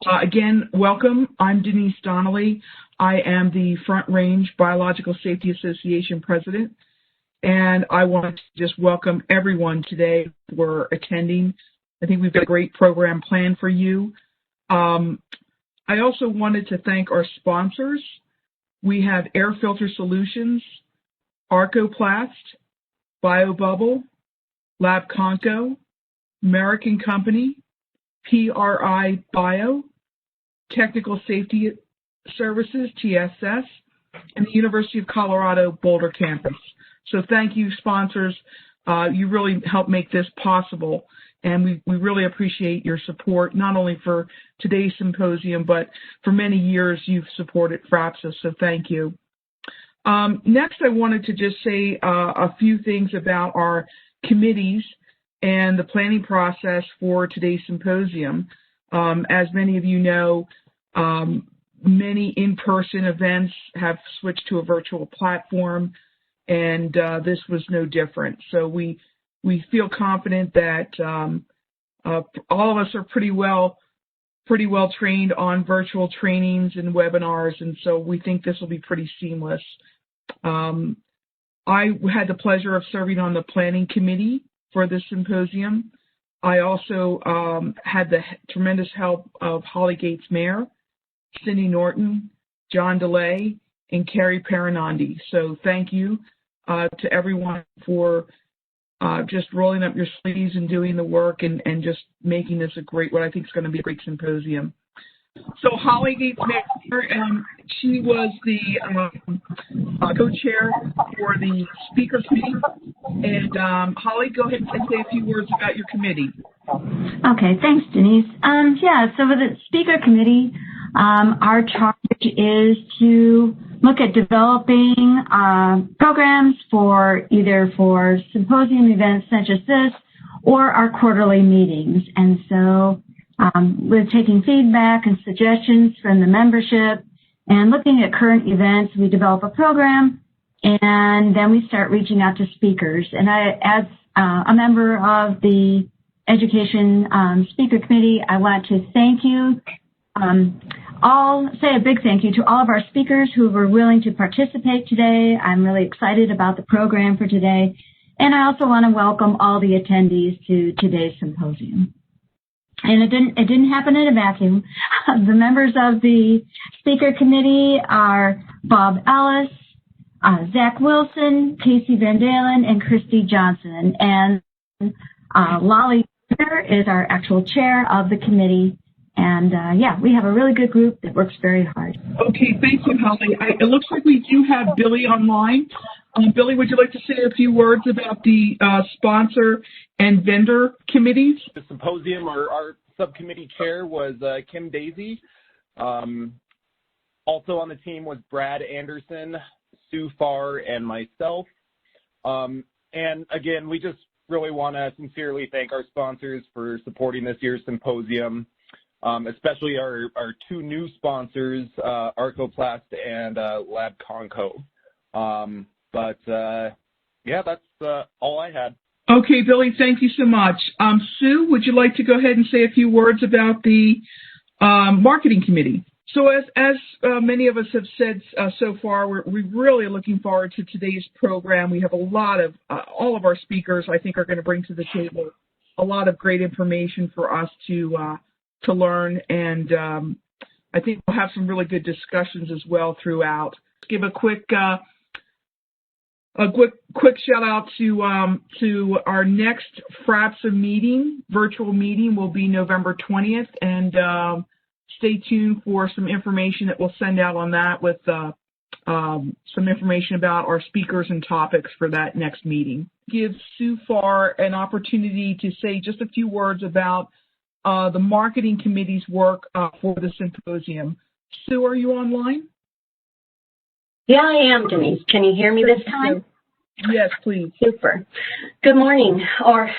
Again, welcome. I'm Denise Donnelly. I am the Front Range Biological Safety Association president, and I want to just welcome everyone today for attending. I think we've got a great program planned for you. I also wanted to thank our sponsors. We have Air Filter Solutions, Arcoplast, BioBubble, LabConco, American Company, PRI Bio, Technical Safety Services, TSS, and the University of Colorado Boulder campus. So thank you, sponsors. You really help make this possible, and we really appreciate your support, not only for today's symposium, but for many years you've supported FRaBSA, so thank you. Next, I wanted to just say a few things about our committees and the planning process for today's symposium. As many of you know, many in-person events have switched to a virtual platform, and this was no different. So we feel confident that all of us are pretty well trained on virtual trainings and webinars, and so we think this will be pretty seamless. I had the pleasure of serving on the planning committee for this symposium. I also had the tremendous help of Holly Gates Mayer, Cindy Norton, John DeLay, and Carrie Paranandi. So thank you to everyone for just rolling up your sleeves and doing the work and just making this what I think is going to be a great symposium. So Holly Gates Mayer, she was the co-chair for the speaker committee. And Holly, go ahead and say a few words about your committee. Okay, thanks, Denise. So with the speaker committee, our charge is to look at developing programs for either for symposium events such as this or our quarterly meetings. And so we're taking feedback and suggestions from the membership and looking at current events. We develop a program, and then we start reaching out to speakers. And as a member of the Education Speaker Committee, I want to thank you. I'll say a big thank you to all of our speakers who were willing to participate today. I'm really excited about the program for today. And I also want to welcome all the attendees to today's symposium. And it didn't happen in a vacuum. The members of the speaker committee are Bob Ellis, Zach Wilson, Casey Van Dalen, and Christy Johnson. And Lolly is our actual chair of the committee. And we have a really good group that works very hard. Okay, thank you, Holly. It looks like we do have Billy online. Billy, would you like to say a few words about the sponsor and vendor committees? The symposium, our subcommittee chair was Kim Daisy. Also on the team was Brad Anderson, Sue Farr, and myself. And again, we just really want to sincerely thank our sponsors for supporting this year's symposium, especially our two new sponsors, Arcoplast and LabConco. That's all I had. Okay, Billy, thank you so much. Sue, would you like to go ahead and say a few words about the marketing committee? So as many of us have said so far, we're really looking forward to today's program. We have a lot of, all of our speakers, I think, are going to bring to the table a lot of great information for us to learn, and I think we'll have some really good discussions as well throughout. Give a quick shout out to our next FRaBSA meeting. Virtual meeting will be November 20th, and stay tuned for some information that we'll send out on that with some information about our speakers and topics for that next meeting. Give Sue Farr an opportunity to say just a few words about the marketing committee's work for the symposium. Sue, are you online? Yeah, I am, Denise. Can you hear me this time? Yes, please. Super. Good morning, or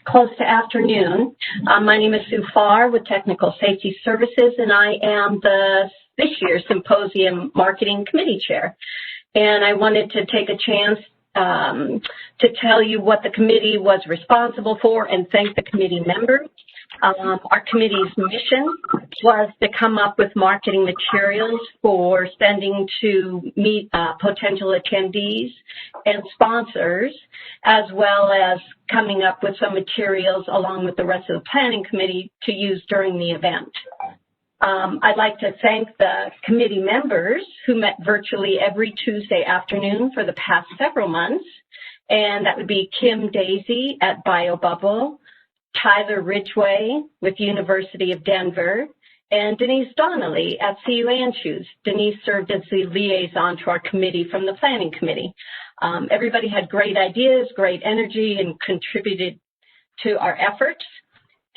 close to afternoon. My name is Sue Farr with Technical Safety Services, and I am this year's Symposium Marketing Committee Chair. And I wanted to take a chance to tell you what the committee was responsible for and thank the committee members. Our committee's mission was to come up with marketing materials for sending to meet potential attendees and sponsors, as well as coming up with some materials along with the rest of the planning committee to use during the event. I'd like to thank the committee members who met virtually every Tuesday afternoon for the past several months, and that would be Kim Daisy at BioBubble, Tyler Ridgway with University of Denver, and Denise Donnelly at CU Anschutz. Denise served as the liaison to our committee from the planning committee. Everybody had great ideas, great energy, and contributed to our efforts.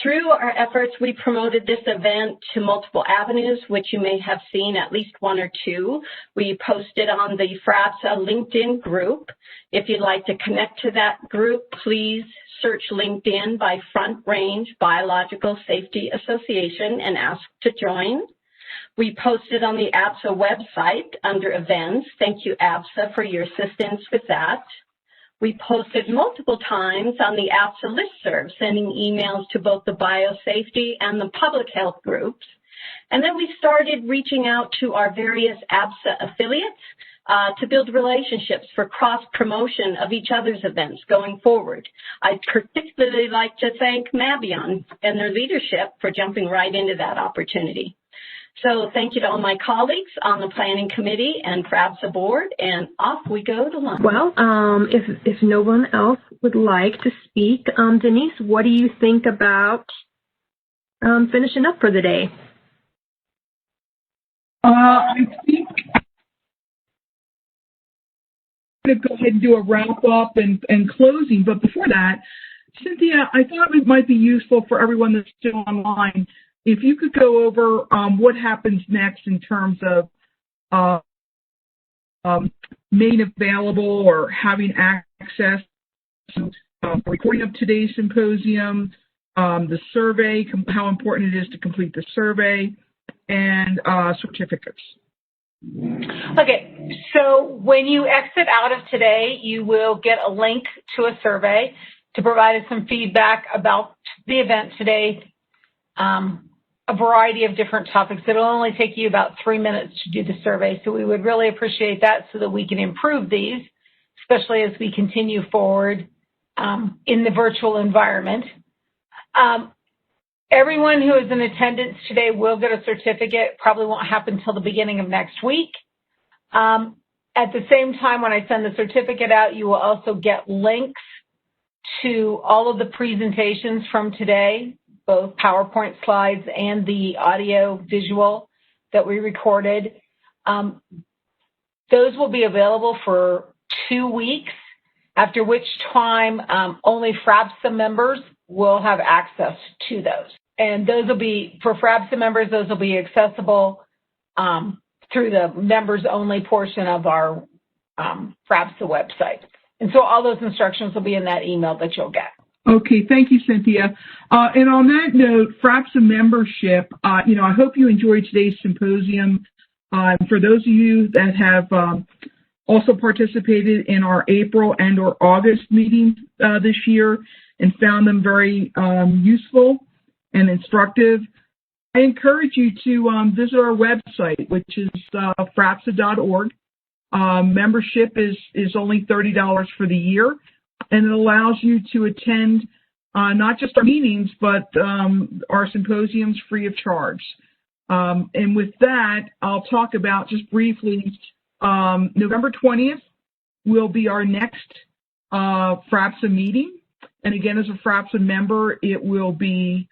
Through our efforts, we promoted this event to multiple avenues, which you may have seen at least one or two. We posted on the FRaBSA LinkedIn group. If you'd like to connect to that group, please search LinkedIn by Front Range Biological Safety Association and ask to join. We posted on the ABSA website under events. Thank you, ABSA, for your assistance with that. We posted multiple times on the ABSA listserv, sending emails to both the biosafety and the public health groups. And then we started reaching out to our various ABSA affiliates to build relationships for cross-promotion of each other's events going forward. I'd particularly like to thank Mabion and their leadership for jumping right into that opportunity. So thank you to all my colleagues on the Planning Committee and FRaBSA Board, and off we go to lunch. Well, if no one else would like to speak, Denise, what do you think about finishing up for the day? I think I'm going to go ahead and do a wrap-up and closing, but before that, Cynthia, I thought it might be useful for everyone that's still online if you could go over what happens next in terms of made available or having access to recording of today's symposium, the survey, how important it is to complete the survey, and certificates. Okay, so when you exit out of today, you will get a link to a survey to provide us some feedback about the event today. A variety of different topics. It'll only take you about 3 minutes to do the survey, so we would really appreciate that so that we can improve these, especially as we continue forward in the virtual environment. Everyone who is in attendance today will get a certificate. Probably won't happen until the beginning of next week. At the same time, when I send the certificate out, you will also get links to all of the presentations from today, both PowerPoint slides and the audio visual that we recorded. Those will be available for 2 weeks, after which time only FRaBSA members will have access to those. And those will be, for FRaBSA members, those will be accessible through the members only portion of our FRaBSA website. And so all those instructions will be in that email that you'll get. Okay, thank you, Cynthia. And on that note, FRaBSA membership, I hope you enjoyed today's symposium. For those of you that have also participated in our April and or August meetings this year and found them very useful and instructive, I encourage you to visit our website, which is frabsa.org. Membership is only $30 for the year. And it allows you to attend not just our meetings, but our symposiums free of charge. And with that, I'll talk about just briefly, November 20th will be our next FRaBSA meeting. And again, as a FRaBSA member, it will be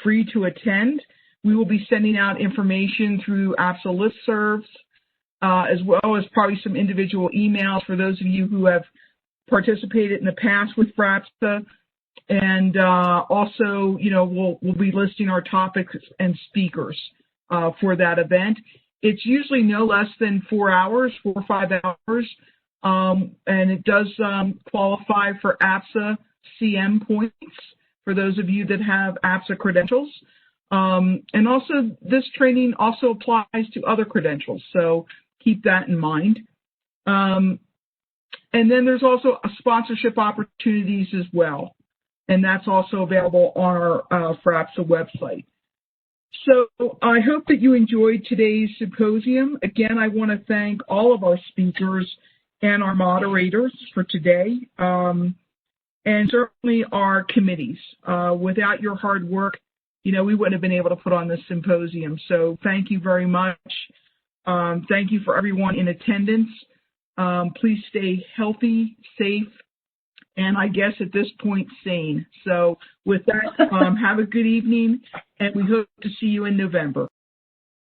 free to attend. We will be sending out information through ABSA listservs, as well as probably some individual emails for those of you who have participated in the past with FRaBSA, and also, we'll be listing our topics and speakers for that event. It's usually no less than 4 hours, 4 or 5 hours, and it does qualify for ABSA CM points for those of you that have ABSA credentials. And also, this training also applies to other credentials, so keep that in mind. And then there's also sponsorship opportunities as well. And that's also available on our FRaBSA website. So I hope that you enjoyed today's symposium. Again, I want to thank all of our speakers and our moderators for today, and certainly our committees. Without your hard work, we wouldn't have been able to put on this symposium. So thank you very much. Thank you for everyone in attendance. Please stay healthy, safe, and I guess at this point, sane. So with that, have a good evening, and we hope to see you in November.